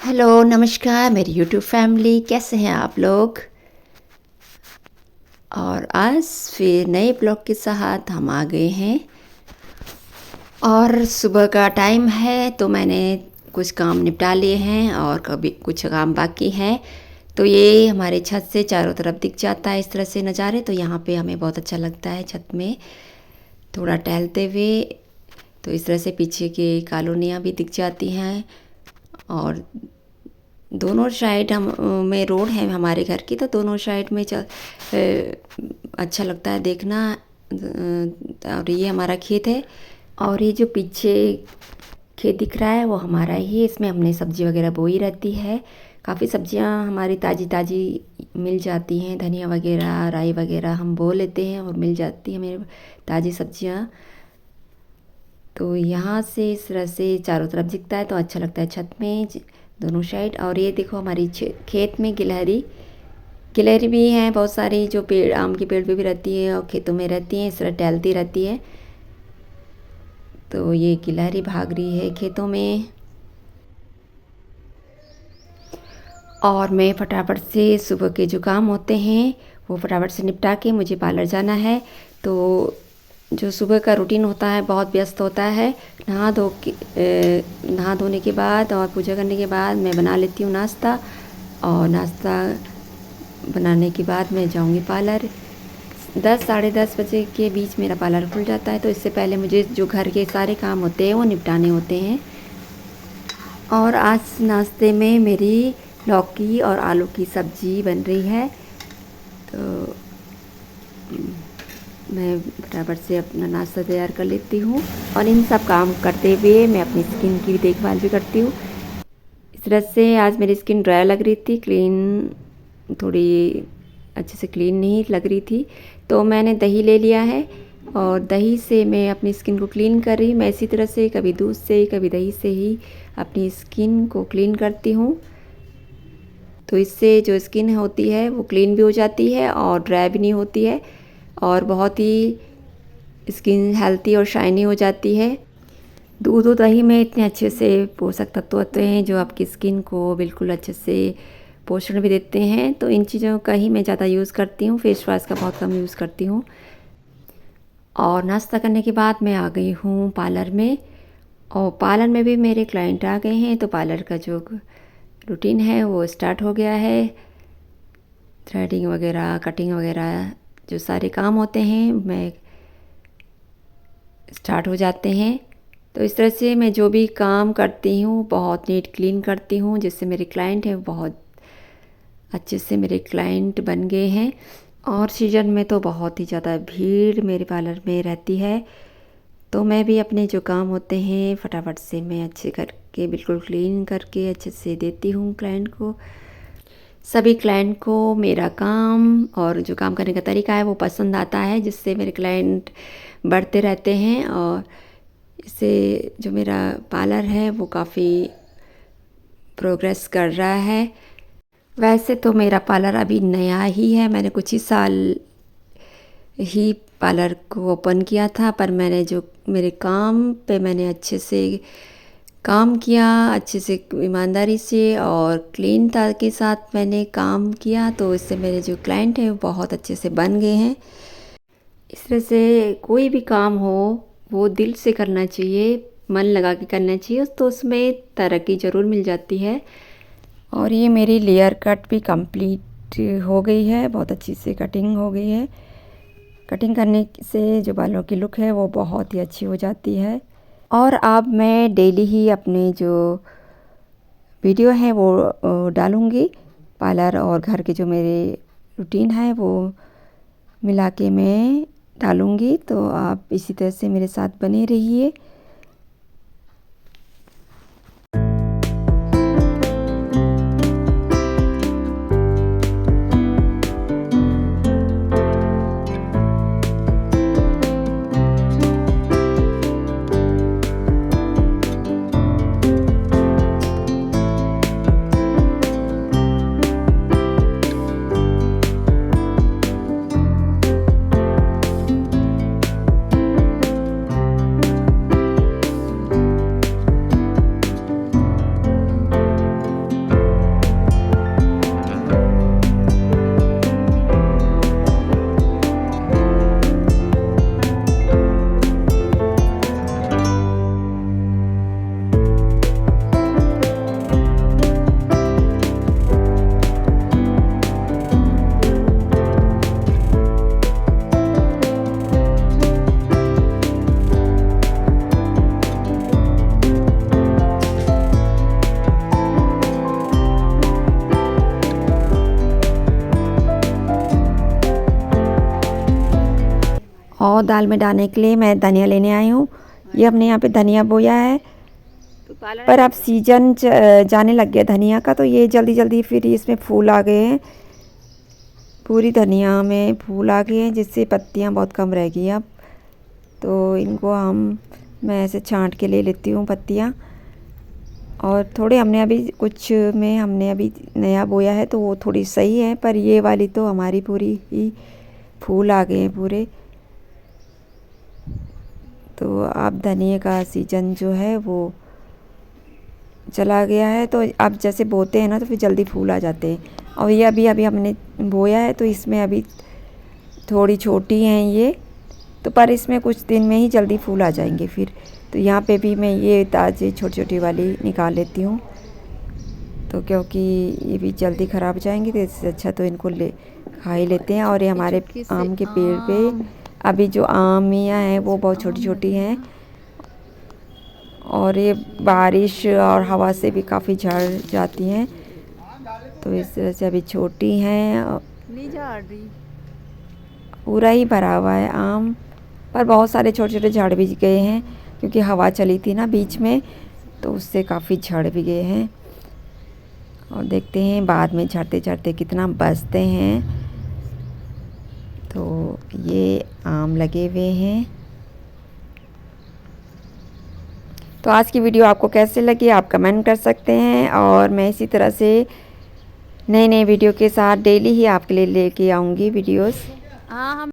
Hello, नमस्कार मेरी YouTube family, कैसे हैं आप लोग? और आज फिर नए ब्लॉग के साथ हम आ गए हैं और सुबह का टाइम है तो मैंने कुछ काम निपटा लिए हैं और कभी कुछ काम बाकी हैं। तो ये हमारे छत से चारों तरफ दिख जाता है इस तरह से नज़ारे, तो यहाँ पे हमें बहुत अच्छा लगता है छत में थोड़ा टहलते हुए। तो इस तरह से पीछे की कॉलोनियाँ भी दिख जाती हैं और दोनों साइड हम में रोड है हमारे घर की, तो दोनों साइड में अच्छा लगता है देखना। और ये हमारा खेत है और ये जो पीछे खेत दिख रहा है वो हमारा ही है। इसमें हमने सब्ज़ी वगैरह बोई रहती है। काफ़ी सब्जियां हमारी ताज़ी ताज़ी मिल जाती हैं, धनिया वगैरह राई वगैरह हम बो लेते हैं और मिल जाती हैं हमें ताज़ी सब्जियां। तो यहाँ से इस तरह से चारों तरफ दिखता है तो अच्छा लगता है छत में दोनों साइड। और ये देखो हमारी खेत में गिलहरी गिलहरी भी हैं बहुत सारी, जो पेड़ आम के पेड़ पे भी रहती है और खेतों में रहती हैं, इस तरह टहलती रहती है। तो ये गिलहरी भाग रही है खेतों में। और मैं फटाफट से सुबह के जो काम होते हैं वो फटाफट से निपटा के मुझे पार्लर जाना है। तो जो सुबह का रूटीन होता है बहुत व्यस्त होता है। नहा धोने के बाद और पूजा करने के बाद मैं बना लेती हूँ नाश्ता, और नाश्ता बनाने के बाद मैं जाऊँगी पार्लर। 10 साढ़े 10 बजे के बीच मेरा पार्लर खुल जाता है, तो इससे पहले मुझे जो घर के सारे काम होते हैं वो निपटाने होते हैं। और आज नाश्ते में मेरी लौकी और आलू की सब्ज़ी बन रही है। तो मैं फटाफट से अपना नाश्ता तैयार कर लेती हूँ और इन सब काम करते हुए मैं अपनी स्किन की भी देखभाल भी करती हूँ। इस तरह से आज मेरी स्किन ड्राई लग रही थी, थोड़ी अच्छे से क्लीन नहीं लग रही थी, तो मैंने दही ले लिया है और दही से मैं अपनी स्किन को क्लीन कर रही हूँ। मैं इसी तरह से कभी दूध से कभी दही से ही अपनी स्किन को क्लीन करती हूँ। तो इससे जो स्किन होती है वो क्लीन भी हो जाती है और ड्राई भी नहीं होती है और बहुत ही स्किन हेल्थी और शाइनी हो जाती है। दूध और दही में इतने अच्छे से पोषक तत्व होते हैं जो आपकी स्किन को बिल्कुल अच्छे से पोषण भी देते हैं। तो इन चीज़ों का ही मैं ज़्यादा यूज़ करती हूँ, फेस वॉश का बहुत कम यूज़ करती हूँ। और नाश्ता करने के बाद मैं आ गई हूँ पार्लर में, और पार्लर में भी मेरे क्लाइंट आ गए हैं। तो पार्लर का जो रूटीन है वो स्टार्ट हो गया है। थ्रेडिंग वगैरह कटिंग वगैरह जो सारे काम होते हैं मैं स्टार्ट हो जाते हैं। तो इस तरह से मैं जो भी काम करती हूँ बहुत नीट क्लीन करती हूँ, जिससे मेरे क्लाइंट हैं बहुत अच्छे से मेरे क्लाइंट बन गए हैं। और सीजन में तो बहुत ही ज़्यादा भीड़ मेरे पार्लर में रहती है, तो मैं भी अपने जो काम होते हैं फटाफट से मैं अच्छे करके बिल्कुल क्लीन करके अच्छे से देती हूँ क्लाइंट को। सभी क्लाइंट को मेरा काम और जो काम करने का तरीका है वो पसंद आता है, जिससे मेरे क्लाइंट बढ़ते रहते हैं। और इससे जो मेरा पार्लर है वो काफ़ी प्रोग्रेस कर रहा है। वैसे तो मेरा पार्लर अभी नया ही है, मैंने कुछ ही साल ही पार्लर को ओपन किया था, पर मैंने जो मेरे काम पे मैंने अच्छे से काम किया, अच्छे से ईमानदारी से और क्लीनता के साथ मैंने काम किया, तो इससे मेरे जो क्लाइंट हैं वो बहुत अच्छे से बन गए हैं। इस तरह से कोई भी काम हो वो दिल से करना चाहिए, मन लगा के करना चाहिए, तो उसमें तरक्की ज़रूर मिल जाती है। और ये मेरी लेयर कट भी कंप्लीट हो गई है, बहुत अच्छी से कटिंग हो गई है। कटिंग करने से जो बालों की लुक है वो बहुत ही अच्छी हो जाती है। और अब मैं डेली ही अपने जो वीडियो है वो डालूँगी। पार्लर और घर के जो मेरे रूटीन है वो मिला के मैं डालूँगी, तो आप इसी तरह से मेरे साथ बने रहिए। और दाल में डालने के लिए मैं धनिया लेने आई हूँ। ये हमने यहाँ पे धनिया बोया है, पर अब सीजन जाने लग गया धनिया का, तो ये जल्दी जल्दी फिर इसमें फूल आ गए हैं। पूरी धनिया में फूल आ गए हैं, जिससे पत्तियाँ बहुत कम रह गई अब। तो इनको मैं ऐसे छांट के ले लेती हूँ पत्तियाँ। और थोड़े हमने अभी नया बोया है, तो वो थोड़ी सही है, पर ये वाली तो हमारी पूरी ही फूल आ गए हैं पूरे। तो अब धनिए का सीजन जो है वो चला गया है, तो अब जैसे बोते हैं ना तो फिर जल्दी फूल आ जाते हैं। और ये अभी हमने बोया है, तो इसमें अभी थोड़ी छोटी हैं ये, तो पर इसमें कुछ दिन में ही जल्दी फूल आ जाएंगे फिर। तो यहाँ पे भी मैं ये ताज़ी छोटी छोटी वाली निकाल लेती हूँ, तो क्योंकि ये भी जल्दी ख़राब हो जाएंगे, तो इससे अच्छा तो इनको खा ही लेते हैं। और ये हमारे आम के पेड़ पे अभी जो आमियाँ हैं वो बहुत छोटी छोटी हैं, और ये बारिश और हवा से भी काफ़ी झड़ जाती हैं, तो इस तरह से अभी छोटी हैं। नहीं झाड़ रही, पूरा ही भरा हुआ है आम, पर बहुत सारे छोटे छोटे झड़ भी गए हैं, क्योंकि हवा चली थी ना बीच में, तो उससे काफ़ी झड़ भी गए हैं। और देखते हैं बाद में झड़ते झड़ते कितना बचते हैं। तो ये आम लगे हुए हैं। तो आज की वीडियो आपको कैसे लगी आप कमेंट कर सकते हैं, और मैं इसी तरह से नए नए वीडियो के साथ डेली ही आपके लिए लेके आऊँगी वीडियोस। हाँ हम